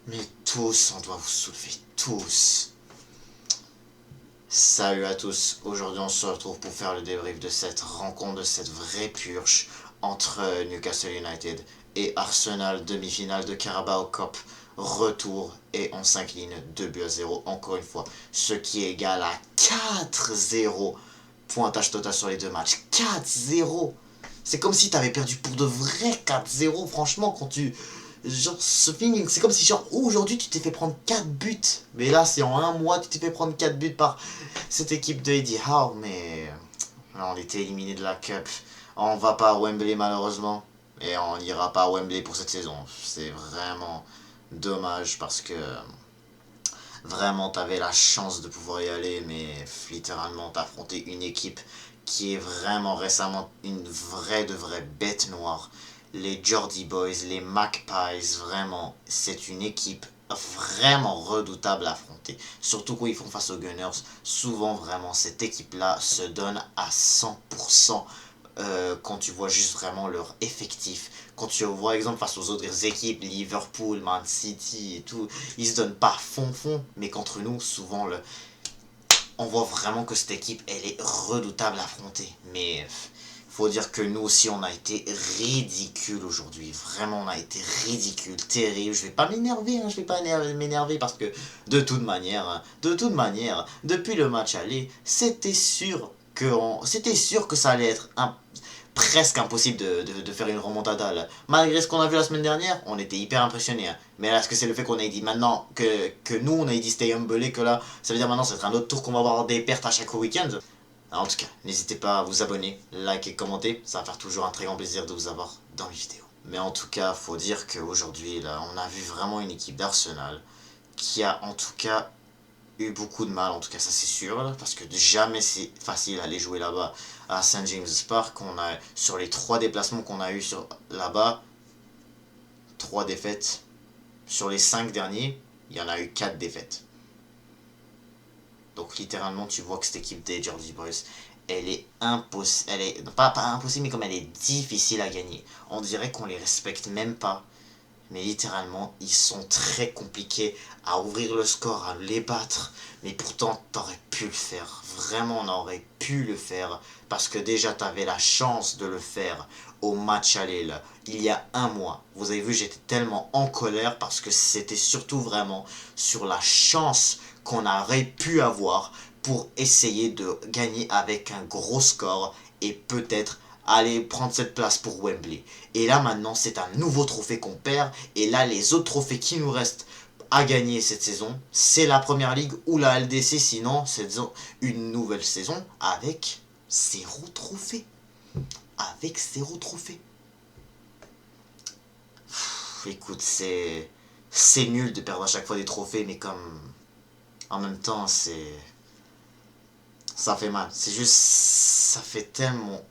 Mais tous, on doit vous soulever, tous. Salut à tous, aujourd'hui on se retrouve pour faire le débrief de cette rencontre, de cette vraie purge entre Newcastle United et Arsenal, demi-finale de Carabao Cup, retour et on s'incline 2 buts à 0 encore une fois, ce qui est égal à 4-0, pointage total sur les deux matchs, 4-0. C'est comme si t'avais perdu pour de vrai 4-0, franchement, quand tu... Genre, ce feeling, c'est comme si, genre, aujourd'hui, tu t'es fait prendre 4 buts. Mais là, c'est en un mois, tu t'es fait prendre 4 buts par cette équipe de Eddie Howe. Mais là, on était éliminé de la Cup. On va pas à Wembley, malheureusement. Et on n'ira pas à Wembley pour cette saison. C'est vraiment dommage parce que vraiment, t'avais la chance de pouvoir y aller. Mais littéralement, t'as affronté une équipe qui est vraiment récemment une vraie de vraie bête noire. Les Geordie Boys, les Magpies, vraiment, c'est une équipe vraiment redoutable à affronter. Surtout quand ils font face aux Gunners, souvent vraiment cette équipe-là se donne à 100% quand tu vois juste vraiment leur effectif. Quand tu vois exemple face aux autres équipes, Liverpool, Man City et tout, ils se donnent pas fond, mais contre nous, souvent on voit vraiment que cette équipe, elle est redoutable à affronter. Mais faut dire que nous aussi, on a été ridicule aujourd'hui. Vraiment, on a été ridicule, terrible. Je vais pas m'énerver, je vais pas m'énerver parce que de toute manière, depuis le match aller, c'était sûr que ça allait être presque impossible de faire une remontada là. Malgré ce qu'on a vu la semaine dernière, on était hyper impressionnés. Hein. Mais là, est-ce que c'est le fait qu'on ait dit maintenant que nous, on a dit stay humble et que là, ça veut dire maintenant, c'est un autre tour qu'on va avoir des pertes à chaque week-end. En tout cas, n'hésitez pas à vous abonner, liker, commenter, ça va faire toujours un très grand plaisir de vous avoir dans mes vidéos. Mais en tout cas, faut dire qu'aujourd'hui, là, on a vu vraiment une équipe d'Arsenal qui a en tout cas eu beaucoup de mal, en tout cas ça c'est sûr, là, parce que jamais c'est facile d'aller jouer là-bas à St James Park. Sur les 3 déplacements qu'on a eu là-bas, 3 défaites. Sur les 5 derniers, il y en a eu 4 défaites. Donc littéralement, tu vois que cette équipe des Geordie Boys, elle est impossible, elle est pas impossible, mais comme elle est difficile à gagner. On dirait qu'on les respecte même pas. Mais littéralement, ils sont très compliqués à ouvrir le score, à les battre. Mais pourtant, t'aurais pu le faire. Vraiment, on aurait pu le faire. Parce que déjà, t'avais la chance de le faire au match aller, là, il y a un mois. Vous avez vu, j'étais tellement en colère parce que c'était surtout vraiment sur la chance qu'on aurait pu avoir pour essayer de gagner avec un gros score et peut-être aller prendre cette place pour Wembley. Et là maintenant c'est un nouveau trophée qu'on perd. Et là les autres trophées qui nous restent à gagner cette saison, c'est la Première Ligue ou la LDC. Sinon c'est une nouvelle saison avec 0 trophée. Avec 0 trophée. Écoute, c'est nul de perdre à chaque fois des trophées, mais comme en même temps ça fait mal. C'est juste, ça fait tellement,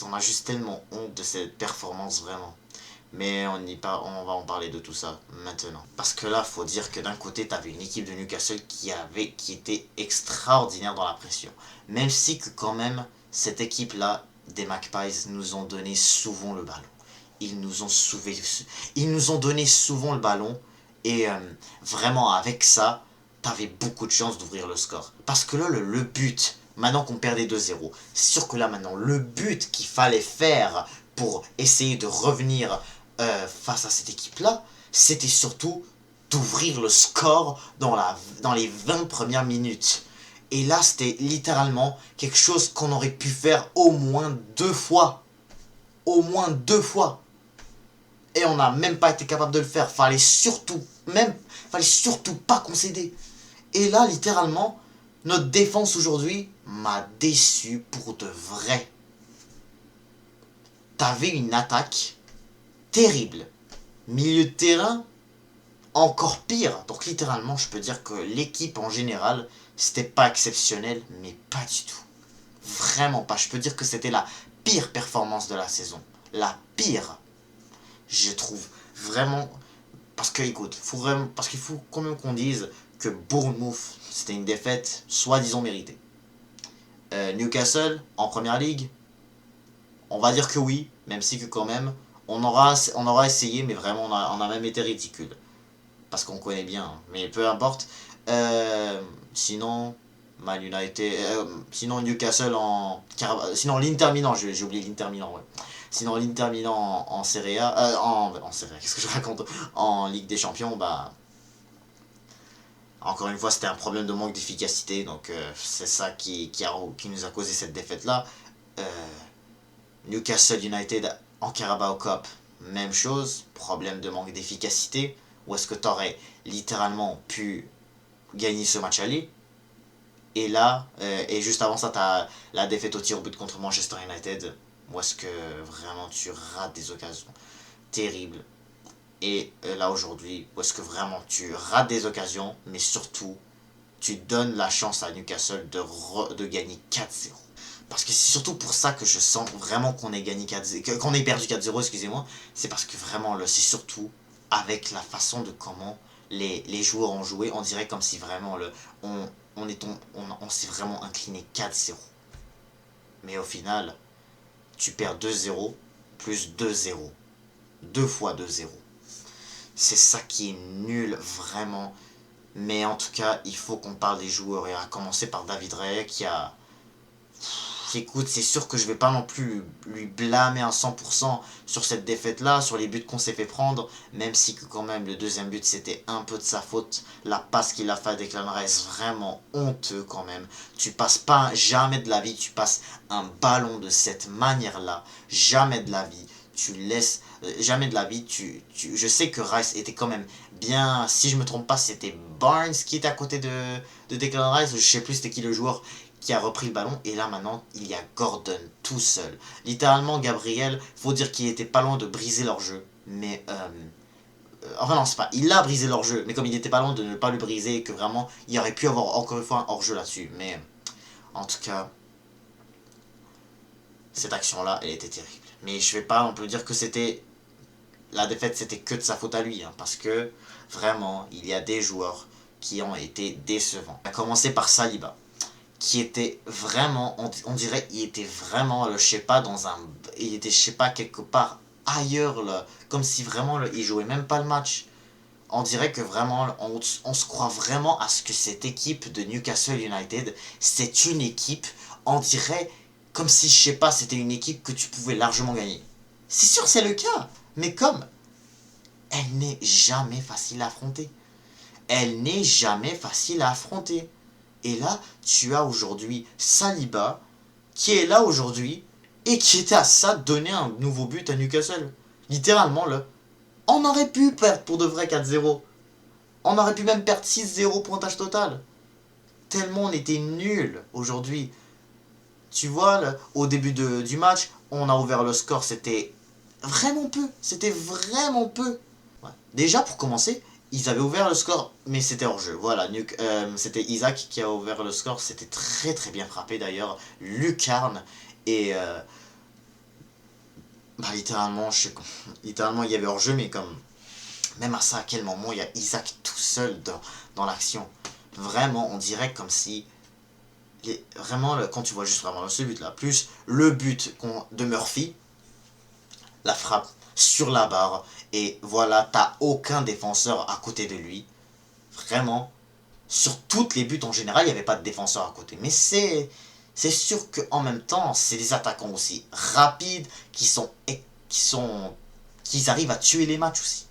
on a juste tellement honte de cette performance vraiment. Mais on va en parler de tout ça maintenant. Parce que là, faut dire que d'un côté, t'avais une équipe de Newcastle qui était extraordinaire dans la pression. Même si que quand même, cette équipe-là, des Magpies, nous ont donné souvent le ballon. Ils nous ont ils nous ont donné souvent le ballon. Et vraiment, avec ça, t'avais beaucoup de chances d'ouvrir le score. Parce que là, le but, maintenant qu'on perdait 2-0, c'est sûr que là, maintenant, le but qu'il fallait faire pour essayer de revenir face à cette équipe-là, c'était surtout d'ouvrir le score dans les 20 premières minutes. Et là, c'était littéralement quelque chose qu'on aurait pu faire au moins 2 fois. Au moins 2 fois. Et on n'a même pas été capable de le faire. Fallait surtout pas concéder. Et là, littéralement, notre défense aujourd'hui m'a déçu pour de vrai. T'avais une attaque terrible. Milieu de terrain, encore pire. Donc littéralement, je peux dire que l'équipe en général, c'était pas exceptionnel, mais pas du tout. Vraiment pas. Je peux dire que c'était la pire performance de la saison. La pire. Je trouve vraiment. Parce que, écoute, parce qu'il faut quand même qu'on dise que Bournemouth, c'était une défaite soi-disant méritée. Newcastle, en première ligue, on va dire que oui, même si que quand même, on aura essayé, mais vraiment, on a même été ridicule. parce qu'on connaît bien, hein. Mais peu importe. Sinon, Man United, sinon Newcastle sinon l'Inter Milan, j'ai oublié l'Inter Milan, ouais. Sinon l'Inter Milan en Serie A, en Serie A, qu'est-ce que je raconte? En Ligue des Champions, bah encore une fois, c'était un problème de manque d'efficacité, donc c'est ça qui nous a causé cette défaite-là. Euh, Newcastle United en Carabao Cup, même chose, problème de manque d'efficacité. Où est-ce que tu aurais littéralement pu gagner ce match aller? Et là, et juste avant ça, tu as la défaite au tir au but contre Manchester United. Où est-ce que vraiment tu rates des occasions terribles? Et là aujourd'hui, où est-ce que vraiment tu rates des occasions, mais surtout, tu donnes la chance à Newcastle de gagner 4-0. Parce que c'est surtout pour ça que je sens vraiment qu'on ait gagné 4-0, qu'on ait perdu 4-0, excusez-moi. C'est parce que vraiment, c'est surtout avec la façon de comment les joueurs ont joué. On dirait comme si vraiment on s'est vraiment incliné 4-0. Mais au final, tu perds 2-0 plus 2-0. 2 fois 2-0. C'est ça qui est nul, vraiment. Mais en tout cas, il faut qu'on parle des joueurs. Et à commencer par David Raya qui a... Écoute, c'est sûr que je vais pas non plus lui blâmer à 100% sur cette défaite-là, sur les buts qu'on s'est fait prendre, même si que quand même le deuxième but c'était un peu de sa faute. La passe qu'il a fait à Declan Rice, vraiment honteux quand même. Tu passes pas, jamais de la vie, tu passes un ballon de cette manière-là, jamais de la vie. Tu laisses, jamais de la vie, je sais que Rice était quand même bien, si je me trompe pas, c'était Barnes qui était à côté de Declan Rice, je sais plus c'était qui le joueur qui a repris le ballon, et là maintenant il y a Gordon tout seul. Littéralement Gabriel, faut dire qu'il était pas loin de briser leur jeu, mais enfin non c'est pas, il a brisé leur jeu, mais comme il était pas loin de ne pas le briser, et que vraiment il aurait pu avoir encore une fois un hors-jeu là-dessus, mais en tout cas, cette action-là, elle était terrible. Mais je vais pas on peut dire que la défaite c'était que de sa faute à lui, hein, parce que vraiment il y a des joueurs qui ont été décevants. À commencer par Saliba, qui était vraiment, on dirait, il était vraiment, je sais pas, il était, je sais pas, quelque part ailleurs, là, comme si vraiment, là, il jouait même pas le match. On dirait que vraiment, on se croit vraiment à ce que cette équipe de Newcastle United, c'est une équipe, on dirait, comme si, je sais pas, c'était une équipe que tu pouvais largement gagner. C'est sûr, c'est le cas, mais comme, elle n'est jamais facile à affronter. Elle n'est jamais facile à affronter. Et là, tu as aujourd'hui Saliba, qui est là aujourd'hui, et qui était à ça de donner un nouveau but à Newcastle. Littéralement, là. On aurait pu perdre pour de vrai 4-0. On aurait pu même perdre 6-0 pointage total. Tellement on était nuls aujourd'hui. Tu vois, là, au début du match, on a ouvert le score, c'était vraiment peu. C'était vraiment peu. Ouais. Déjà, pour commencer, ils avaient ouvert le score, mais c'était hors jeu. Voilà, c'était Isaac qui a ouvert le score. C'était très très bien frappé d'ailleurs. Lucarne. Et bah, littéralement, il y avait hors jeu, mais comme. Même à ça, à quel moment il y a Isaac tout seul dans l'action. Vraiment, on dirait comme si. Vraiment, quand tu vois juste vraiment ce but là, plus le but de Murphy, la frappe sur la barre, et voilà, t'as aucun défenseur à côté de lui. Vraiment, sur toutes les buts en général, il n'y avait pas de défenseur à côté. Mais c'est sûr qu'en même temps, c'est des attaquants aussi rapides qui arrivent à tuer les matchs aussi.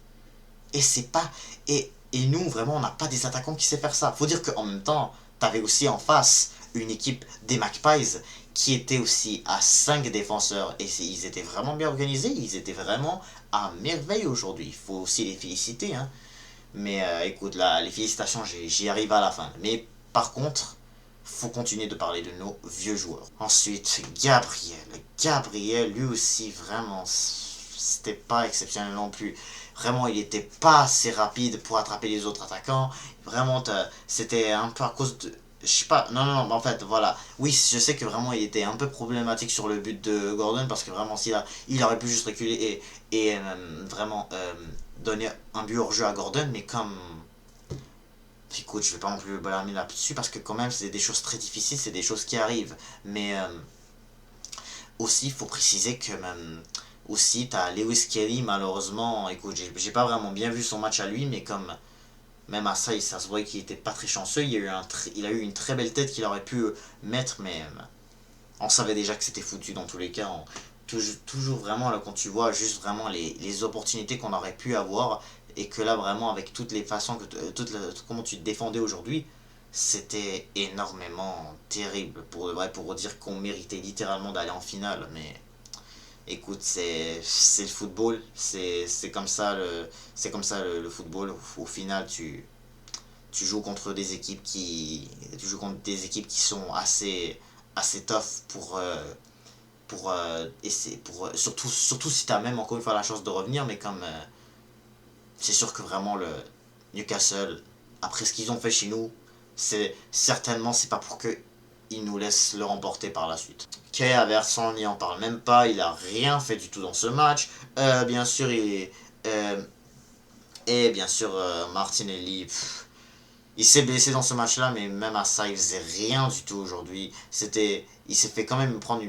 Et c'est pas et nous vraiment on n'a pas des attaquants qui savent faire ça. Faut dire qu'en même temps, t'avais aussi en face une équipe des Magpies qui était aussi à 5 défenseurs, et ils étaient vraiment bien organisés, ils étaient vraiment à merveille aujourd'hui. Il faut aussi les féliciter, hein. Mais écoute, là, les félicitations, j'y arrive à la fin. Mais par contre, faut continuer de parler de nos vieux joueurs. Ensuite, Gabriel. Gabriel, lui aussi, vraiment, c'était pas exceptionnel non plus. Vraiment, il était pas assez rapide pour attraper les autres attaquants. Vraiment, c'était un peu à cause de... Je sais pas, non, non, non, en fait, voilà. Oui, je sais que vraiment, il était un peu problématique sur le but de Gordon, parce que vraiment, il aurait pu juste reculer et vraiment donner un but hors jeu à Gordon, mais comme... Écoute, je vais pas non plus le blâmer là-dessus, parce que quand même, c'est des choses très difficiles, c'est des choses qui arrivent. Mais aussi, il faut préciser que aussi, t'as Lewis Kelly, malheureusement, écoute, j'ai pas vraiment bien vu son match à lui, mais comme même à ça, ça se voyait qu'il était pas très chanceux. Il a eu une très belle tête qu'il aurait pu mettre, mais on savait déjà que c'était foutu dans tous les cas. Toujours vraiment, là, quand tu vois juste vraiment les opportunités qu'on aurait pu avoir, et que là, vraiment, avec toutes les façons, comment tu te défendais aujourd'hui, c'était énormément terrible pour de vrai, pour dire qu'on méritait littéralement d'aller en finale. Mais écoute, c'est le football, c'est comme ça le football. Au final, tu joues contre des équipes qui sont assez tough surtout si tu as même encore une fois la chance de revenir. Mais comme c'est sûr que vraiment le Newcastle, après ce qu'ils ont fait chez nous, c'est pas pour que ils nous laissent le remporter par la suite. Kai Havertz, on n'y en parle même pas, il a rien fait du tout dans ce match. Bien sûr, bien sûr, Martinelli, il s'est blessé dans ce match-là, mais même à ça, il faisait rien du tout aujourd'hui. Il s'est fait quand même prendre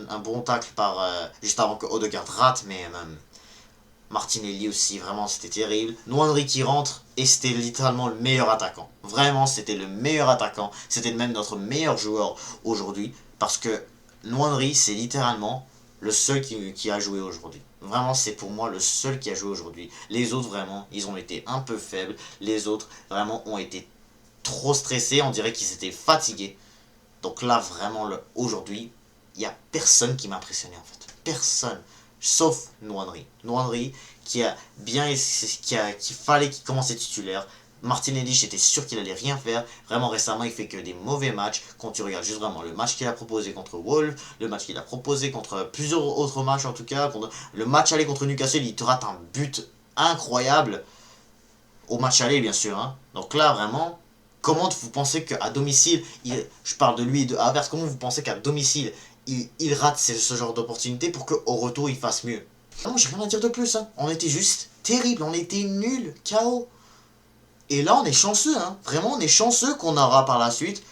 un bon tacle juste avant que Odegaard rate, mais Martinelli aussi, vraiment, c'était terrible. Nwaneri qui rentre, et c'était littéralement le meilleur attaquant. Vraiment, c'était le meilleur attaquant. C'était même notre meilleur joueur aujourd'hui, parce que Nwaneri, c'est littéralement le seul qui a joué aujourd'hui. Vraiment, c'est pour moi le seul qui a joué aujourd'hui. Les autres, vraiment, ils ont été un peu faibles. Les autres, vraiment, ont été trop stressés. On dirait qu'ils étaient fatigués. Donc là, vraiment, aujourd'hui, il n'y a personne qui m'a impressionné, en fait. Personne. Sauf Nwaneri. Nwaneri, qu'il fallait qu'il commence titulaire. Martinelli, j'étais sûr qu'il allait rien faire. Vraiment, récemment, il fait que des mauvais matchs. Quand tu regardes juste vraiment le match qu'il a proposé contre Wolves, le match qu'il a proposé contre plusieurs autres matchs en tout cas, le match aller contre Newcastle, il te rate un but incroyable. Au match aller, bien sûr. Hein. Donc là, vraiment, comment vous pensez qu'à domicile, je parle de lui et de Havertz, comment vous pensez qu'à domicile, il rate ce genre d'opportunité pour qu'au retour, il fasse mieux? Non, j'ai rien à dire de plus. Hein. On était juste terrible, on était nuls, KO. Et là, on est chanceux, hein. Vraiment, on est chanceux qu'on aura par la suite,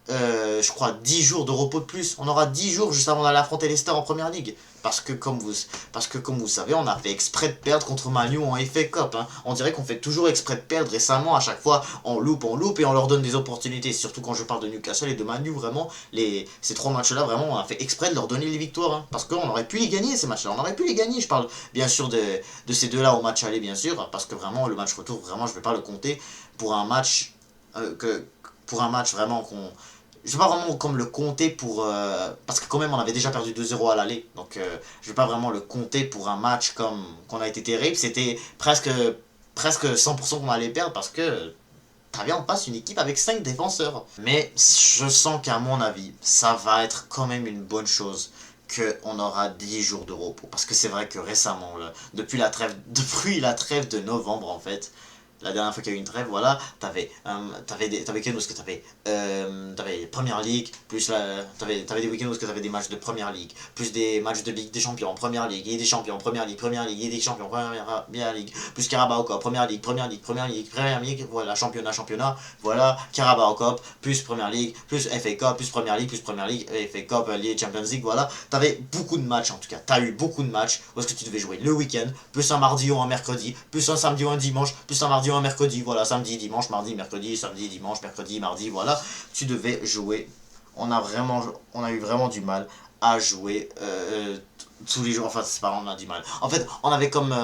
je crois, 10 jours de repos de plus. On aura 10 jours juste avant d'aller affronter Leicester en Première Ligue. Parce que comme vous savez, on a fait exprès de perdre contre Man U en FA Cup. Hein. On dirait qu'on fait toujours exprès de perdre récemment. À chaque fois, on loupe et on leur donne des opportunités. Surtout quand je parle de Newcastle et de Man U, vraiment, ces 3 matchs-là, vraiment, on a fait exprès de leur donner les victoires. Hein. Parce qu'on aurait pu les gagner, ces matchs-là. On aurait pu les gagner. Je parle bien sûr de ces deux-là au match aller, bien sûr. Parce que vraiment, le match retour, vraiment, je ne vais pas le compter pour un match vraiment qu'on... Je vais pas vraiment comme le compter parce que quand même on avait déjà perdu 2-0 à l'aller. Donc je vais pas vraiment le compter pour un match comme qu'on a été terrible. C'était presque 100% qu'on allait perdre parce que t'avais en face une équipe avec 5 défenseurs. Mais je sens qu'à mon avis, ça va être quand même une bonne chose qu'on aura 10 jours de repos. Parce que c'est vrai que récemment, depuis la trêve de novembre en fait, la dernière fois qu'il y a eu une trêve, voilà, t'avais quel week-end où t'avais Première Ligue, plus t'avais des week-ends où t'avais des matchs de Première Ligue, plus des matchs de Ligue des Champions, Première Ligue, Ligue des Champions, Première Ligue, Ligue des Champions, Première Ligue, plus Carabao Cup, Première Ligue, voilà, championnat, voilà, Carabao Cup, plus Première Ligue, plus FA Cup, plus Première Ligue, FA Cup, Ligue Champions League, voilà, t'avais beaucoup de matchs en tout cas, t'as eu beaucoup de matchs où est-ce que tu devais jouer le week-end, plus un mardi ou un mercredi, plus un samedi ou un dimanche, plus un mardi ou un mercredi, voilà, samedi, dimanche, mardi, mercredi, samedi, dimanche, mercredi, mardi, voilà, tu devais jouer. On a eu vraiment du mal à jouer tous les jours, enfin c'est pas on a du mal. En fait, on avait comme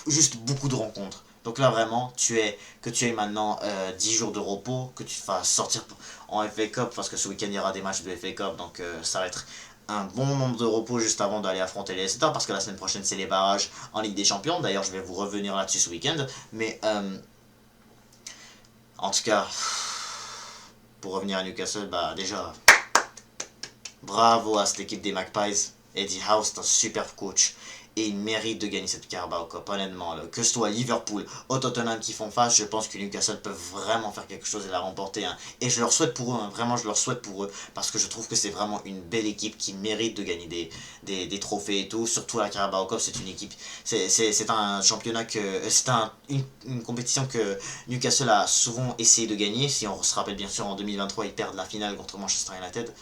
juste beaucoup de rencontres. Donc là vraiment, que tu aies maintenant 10 jours de repos, que tu fasses sortir en FA Cup, parce que ce week-end il y aura des matchs de FA Cup, donc ça va être un bon nombre de repos juste avant d'aller affronter les Leicester, parce que la semaine prochaine c'est les barrages en Ligue des Champions. D'ailleurs je vais vous revenir là-dessus ce week-end, mais en tout cas, pour revenir à Newcastle, bah déjà, bravo à cette équipe des Magpies. Eddie Howe, c'est un super coach. Et il mérite de gagner cette Carabao Cup, honnêtement. Là. Que ce soit Liverpool ou Tottenham qui font face, je pense que Newcastle peut vraiment faire quelque chose et la remporter. Hein. Et je leur souhaite pour eux, hein. Vraiment je leur souhaite pour eux. Parce que je trouve que c'est vraiment une belle équipe qui mérite de gagner des trophées et tout. Surtout la Carabao Cup, c'est une équipe. C'est un championnat une compétition que Newcastle a souvent essayé de gagner. Si on se rappelle bien sûr en 2023, ils perdent la finale contre Manchester United.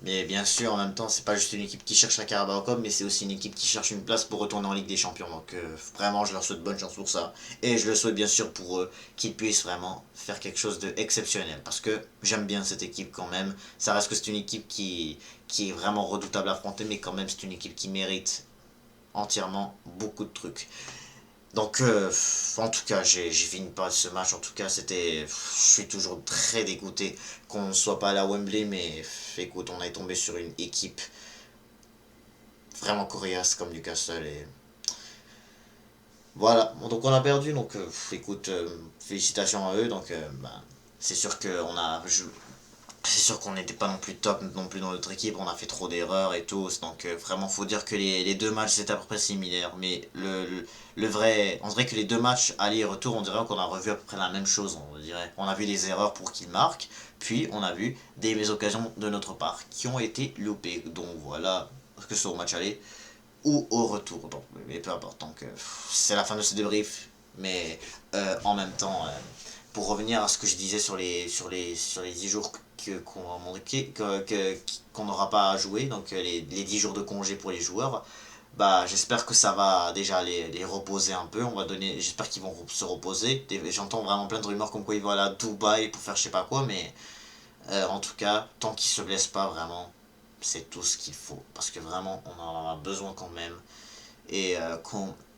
Mais bien sûr, en même temps, c'est pas juste une équipe qui cherche la Carabao Cup, mais c'est aussi une équipe qui cherche une place pour retourner en Ligue des Champions. Donc vraiment, je leur souhaite bonne chance pour ça. Et je le souhaite bien sûr pour eux qu'ils puissent vraiment faire quelque chose d'exceptionnel. Parce que j'aime bien cette équipe quand même. Ça reste que c'est une équipe qui est vraiment redoutable à affronter, mais quand même c'est une équipe qui mérite entièrement beaucoup de trucs. Donc, en tout cas, j'ai fini par ce match. En tout cas, c'était. Je suis toujours très dégoûté qu'on ne soit pas allé à Wembley, mais écoute, on est tombé sur une équipe vraiment coriace comme Newcastle. Et voilà, bon, donc on a perdu. Donc, écoute, félicitations à eux. Donc, bah, c'est sûr qu'on a. C'est sûr qu'on n'était pas non plus top non plus dans notre équipe, on a fait trop d'erreurs et tout, donc vraiment faut dire que les deux matchs c'était à peu près similaire, mais le vrai, on dirait que les deux matchs aller et retour, on dirait qu'on a revu à peu près la même chose, on dirait. On a vu des erreurs pour qu'ils marquent, puis on a vu des occasions de notre part qui ont été loupées, donc voilà, que ce soit au match aller ou au retour, donc, mais peu importe, donc c'est la fin de ce débrief, mais en même temps, pour revenir à ce que je disais sur les 10 jours qu'on n'aura pas à jouer, donc les 10 jours de congé pour les joueurs, bah j'espère que ça va déjà les reposer un peu, j'espère qu'ils vont se reposer, j'entends vraiment plein de rumeurs comme quoi ils vont aller à Dubaï pour faire je sais pas quoi, mais en tout cas, tant qu'ils se blessent pas vraiment, c'est tout ce qu'il faut, parce que vraiment on en a besoin quand même, et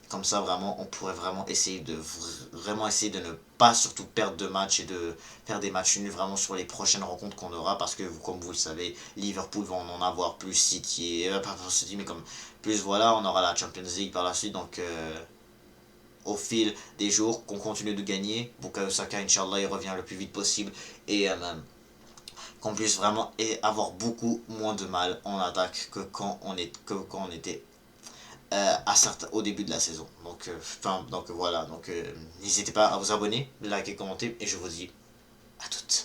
comme ça vraiment on pourrait vraiment essayer de ne pas surtout perdre de matchs et de faire des matchs nuls vraiment sur les prochaines rencontres qu'on aura, parce que comme vous le savez, Liverpool va en avoir plus, City, pas City mais comme plus, voilà, on aura la Champions League par la suite, donc au fil des jours qu'on continue de gagner, Bukayo Saka Inch'Allah il revient le plus vite possible, et qu'on puisse vraiment avoir beaucoup moins de mal en attaque que quand on était au début de la saison. Donc voilà, donc n'hésitez pas à vous abonner, liker, commenter, et je vous dis à toutes.